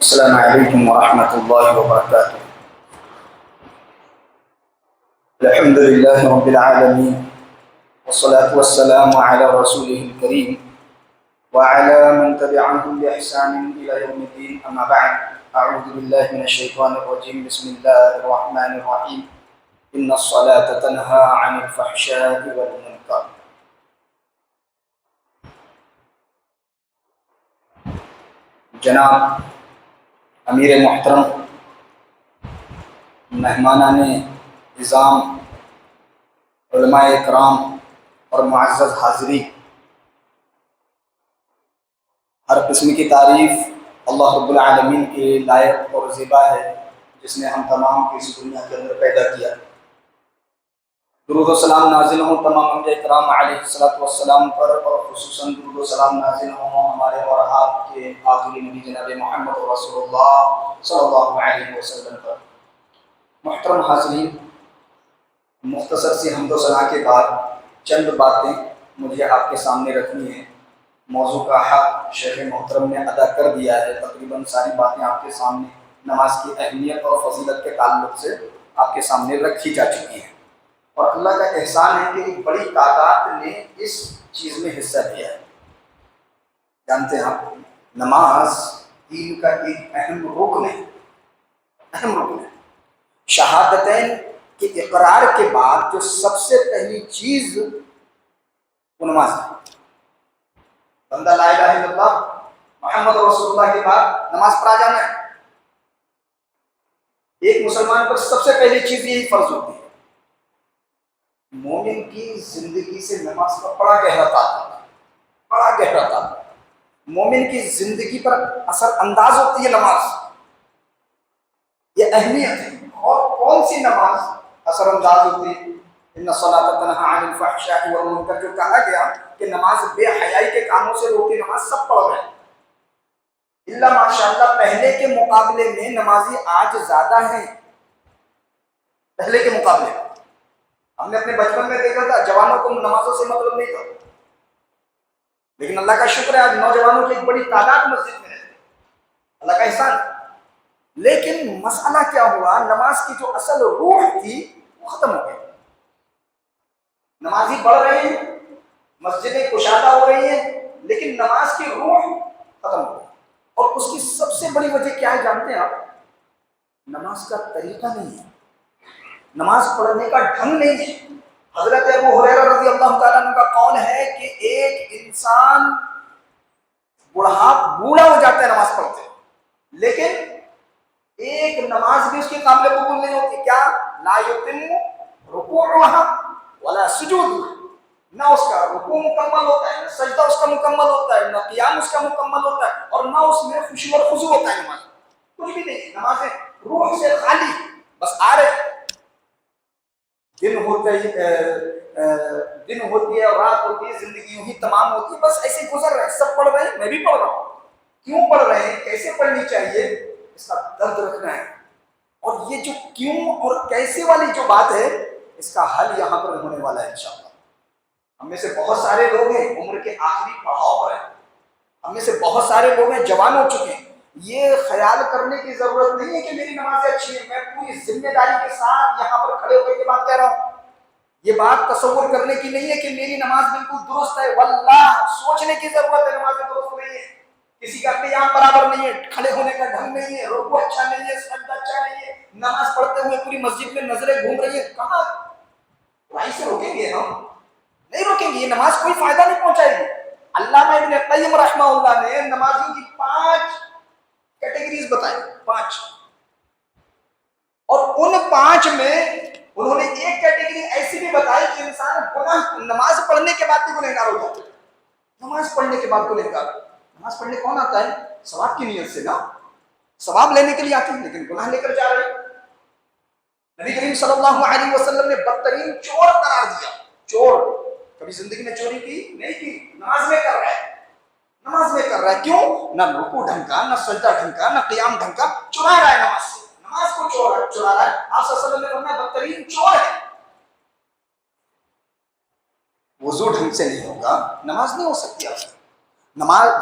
السلام علیکم ورحمۃ اللہ وبرکاتہ۔ الحمد للہ رب العالمین والصلاة والسلام علی رسوله الکریم وعلى من تبعهم بإحسان إلى يوم الدين، أما بعد، أعوذ بالله من الشيطان الرجيم، بسم الله الرحمن الرحيم، إن الصلاة تنهى عن الفحشاء والمنكر۔ جناب امیر محترم، مہمانان نظام، علماء اکرام اور معزز حاضرین، ہر قسم کی تعریف اللہ رب العالمین کے لائق اور زیبا ہے، جس نے ہم تمام کو اس دنیا کے اندر پیدا کیا۔ درود و سلام نازل ہوں تمام انبیاء کرام علیہ السلام پر، اور خصوصاً درود و سلام نازل ہوں ہمارے اور آپ کے آخری نبی جناب محمد رسول اللہ صلی اللہ علیہ وسلم پر۔ محترم حاضرین، مختصر سی حمد و ثنا کے بعد چند باتیں مجھے آپ کے سامنے رکھنی ہیں۔ موضوع کا حق شیخ محترم نے ادا کر دیا ہے، تقریباً ساری باتیں آپ کے سامنے نماز کی اہمیت اور فضیلت کے تعلق سے آپ کے سامنے رکھی جا چکی ہیں، اور اللہ کا احسان ہے کہ ایک بڑی تعداد نے اس چیز میں حصہ لیا ہے۔ جانتے ہیں آپ، نماز دین کا ایک اہم رکن ہے، شہادتین کے اقرار کے بعد جو سب سے پہلی چیز وہ نماز ہے۔ بندہ لا الہ الا اللہ محمد رسول اللہ کے بعد نماز پڑھا جانا ہے۔ ایک مسلمان پر سب سے پہلی چیز یہی فرض ہوتی ہے۔ مومن کی زندگی سے نماز کا بڑا گہرا تعلق، مومن کی زندگی پر اثر انداز ہوتی ہے نماز، یہ اہمیت ہے۔ اور کون سی نماز اثر انداز ہوتی ہے؟ ان الصلاۃ تنہی عن الفحشاء والمنکر، جو کہا گیا کہ نماز بے حیائی کے کاموں سے روکے، نماز سب پڑھ رہے ہیں، اللہ ماشاء اللہ پہلے کے مقابلے میں نمازی آج زیادہ ہیں، پہلے کے مقابلے۔ ہم نے اپنے بچپن میں دیکھا تھا جوانوں کو نمازوں سے مطلب نہیں تھا، لیکن اللہ کا شکر ہے آج نوجوانوں کی ایک بڑی تعداد مسجد میں ہے، اللہ کا احسان۔ لیکن مسئلہ کیا ہوا، نماز کی جو اصل روح تھی وہ ختم ہو گئی۔ نمازی پڑھ رہے ہیں، مسجدیں کشادہ ہو رہی ہیں، لیکن نماز کی روح ختم ہو گئی۔ اور اس کی سب سے بڑی وجہ کیا ہے جانتے ہیں آپ؟ نماز کا طریقہ نہیں ہے، نماز پڑھنے کا ڈھنگ نہیں ہے۔ حضرت ابو ہریرہ رضی اللہ تعالیٰ عنہ کا قول ہے کہ ایک انسان بوڑھا ہو جاتا ہے نماز پڑھتے، لیکن ایک نماز بھی اس کے قابل قبول نہیں ہوتی۔ کیا؟ لا یتم رکوعها ولا سجودها، نہ اس کا رکوع مکمل ہوتا ہے، نہ سجدہ اس کا مکمل ہوتا ہے، نہ قیام اس کا مکمل ہوتا ہے، اور نہ اس میں خشوع اور خضوع ہوتا ہے۔ نماز کچھ بھی نہیں، نمازیں روح سے خالی، بس آ رہے دن ہوتی ہے اور رات ہوتی ہے، زندگی یوں ہی تمام ہوتی ہے، بس ایسے گزر رہے ہیں، سب پڑھ رہے ہیں، میں بھی پڑھ رہا ہوں۔ کیوں پڑھ رہے ہیں، کیسے پڑھنی چاہیے، اس کا درد رکھنا ہے۔ اور یہ جو کیوں اور کیسے والی جو بات ہے، اس کا حل یہاں پر ہونے والا ہے انشاءاللہ۔ ہم میں سے بہت سارے لوگ ہیں عمر کے آخری پڑاؤ پر ہیں، ہم میں سے بہت سارے لوگ ہیں جوان ہو چکے ہیں۔ یہ خیال کرنے کی ضرورت نہیں ہے کہ میری نمازیں اچھی ہیں، میں پوری ذمہ داری کے ساتھ یہاں پر کھڑے ہو کر یہ بات کہہ رہا ہوں۔ یہ بات تصور کرنے کی نہیں ہے کہ میری نماز بالکل درست ہے، واللہ سوچنے کی ضرورت ہے نماز درست نہیں ہے، کسی کا قیام برابر نہیں ہے، کھڑے ہونے کا ڈھنگ نہیں ہے، رکوع اچھا نہیں ہے، سجدہ اچھا نہیں ہے، نماز پڑھتے ہوئے پوری مسجد میں نظریں گھوم رہی ہیں۔ کہاں وہیں سے روکیں گے ہم؟ نہیں روکیں گے، یہ نماز کوئی فائدہ نہیں پہنچائے گی۔ علامہ ابن قیم رحمہ اللہ نے نمازیوں کی 5 کیٹیگریز بتائی، 5، اور ان 5 میں انہوں نے ایک کیٹیگری ایسی بھی بتائی کہ انسان نماز پڑھنے کے بعد بھی گنہگار ہو جاتا ہے۔ نماز پڑھنے کے بعد گنہگار، نماز پڑھنے کون آتا ہے؟ ثواب کی نیت سے نا، ثواب لینے کے لیے آتے ہیں، لیکن گناہ لے کر جا رہے ہیں۔ نبی کریم صلی اللہ علیہ وسلم نے بدترین چور قرار دیا، چور کبھی زندگی میں چوری کی نہیں کی، نماز میں کر رہا ہے، نماز میں کر رہا ہے۔ کیوں؟ نہ رکوع ڈھنگ کا، نہ سجدہ ڈھنگ کا، نہ قیام ڈھنگ کا، چرا رہا ہے نماز سے، نماز کو چرا رہا ہے۔ آپ صلی اللہ علیہ وسلم نے فرمایا بدترین چور ہے۔ وضو ڈھنگ سے نہیں ہوگا نماز نہیں ہو سکتی آپ سے۔ نماز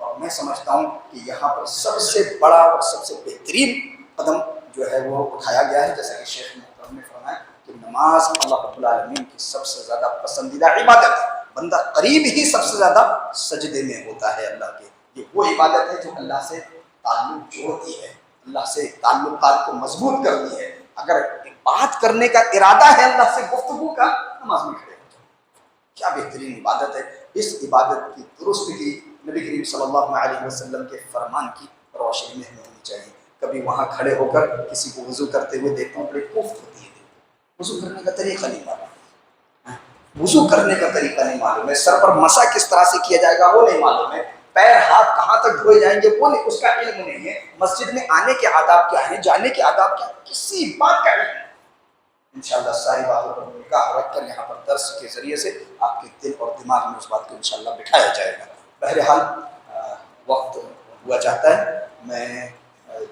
اور میں سمجھتا ہوں کہ یہاں پر سب سے بڑا اور سب سے بہترین قدم جو ہے وہ اٹھایا گیا ہے، جیسا کہ شیخ محترم نے فرمایا کہ نماز اللہ رب العالمین کی سب سے زیادہ پسندیدہ عبادت ہے، بندہ قریب ہی سب سے زیادہ سجدے میں ہوتا ہے اللہ کے، یہ وہ عبادت ہے جو اللہ سے تعلق جوڑتی ہے، اللہ سے تعلقات کو مضبوط کرتی ہے۔ اگر بات کرنے کا ارادہ ہے اللہ سے گفتگو کا، نماز میں کھڑے ہو جاؤ، کیا بہترین عبادت ہے۔ اس عبادت کی درستگی نبی کریم صلی اللہ علیہ وسلم کے فرمان کی روشنی میں ہمیں ہونی چاہیے۔ کبھی وہاں کھڑے ہو کر کسی کو وضو کرتے ہوئے دیکھتا ہوں، بڑی کوفت ہوتی ہے، وضو کرنے کا طریقہ نہیں معلوم، وضو کرنے کا طریقہ نہیں معلوم ہے، سر پر مسح کس طرح سے کیا جائے گا وہ نہیں معلوم ہے، پیر ہاتھ کہاں تک دھوئے جائیں گے وہ نہیں، اس کا علم نہیں ہے، مسجد میں آنے کے آداب کیا ہیں، جانے کے آداب کیا ہیں، کسی بات کا علم نہیں۔ انشاءاللہ ساری باتوں پر نگاہ رکھ کر یہاں پر درس کے ذریعے سے آپ کے دل اور دماغ میں اس بات کو انشاءاللہ بٹھایا جائے گا۔ بہرحال وقت ہوا چاہتا ہے، میں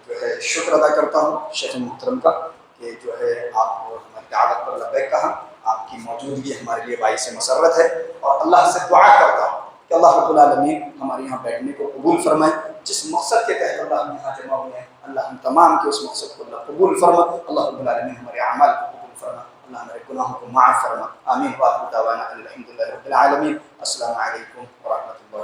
جو ہے شکر ادا کرتا ہوں شیخ محترم کا کہ جو ہے آپ ہماری دعوت پر لبیک کہا، آپ کی موجودگی ہمارے لیے باعث مسرت ہے، اور اللہ سے دعا کرتا ہوں کہ اللہ رب العالمین ہمارے یہاں بیٹھنے کو قبول فرمائے، جس مقصد کے تحت اللہ ہم یہاں جمع ہوئے ہیں اللہ ہم تمام کے اس مقصد کو اللہ قبول فرما، اللہ رب العالمین ہمارے اعمال کو قبول فرما، اللہ ہمارے گناہوں کو معاف فرما، آمین۔ وآخر دعوانا الحمدللہ رب العالمین۔ السلام علیکم ورحمۃ اللہ۔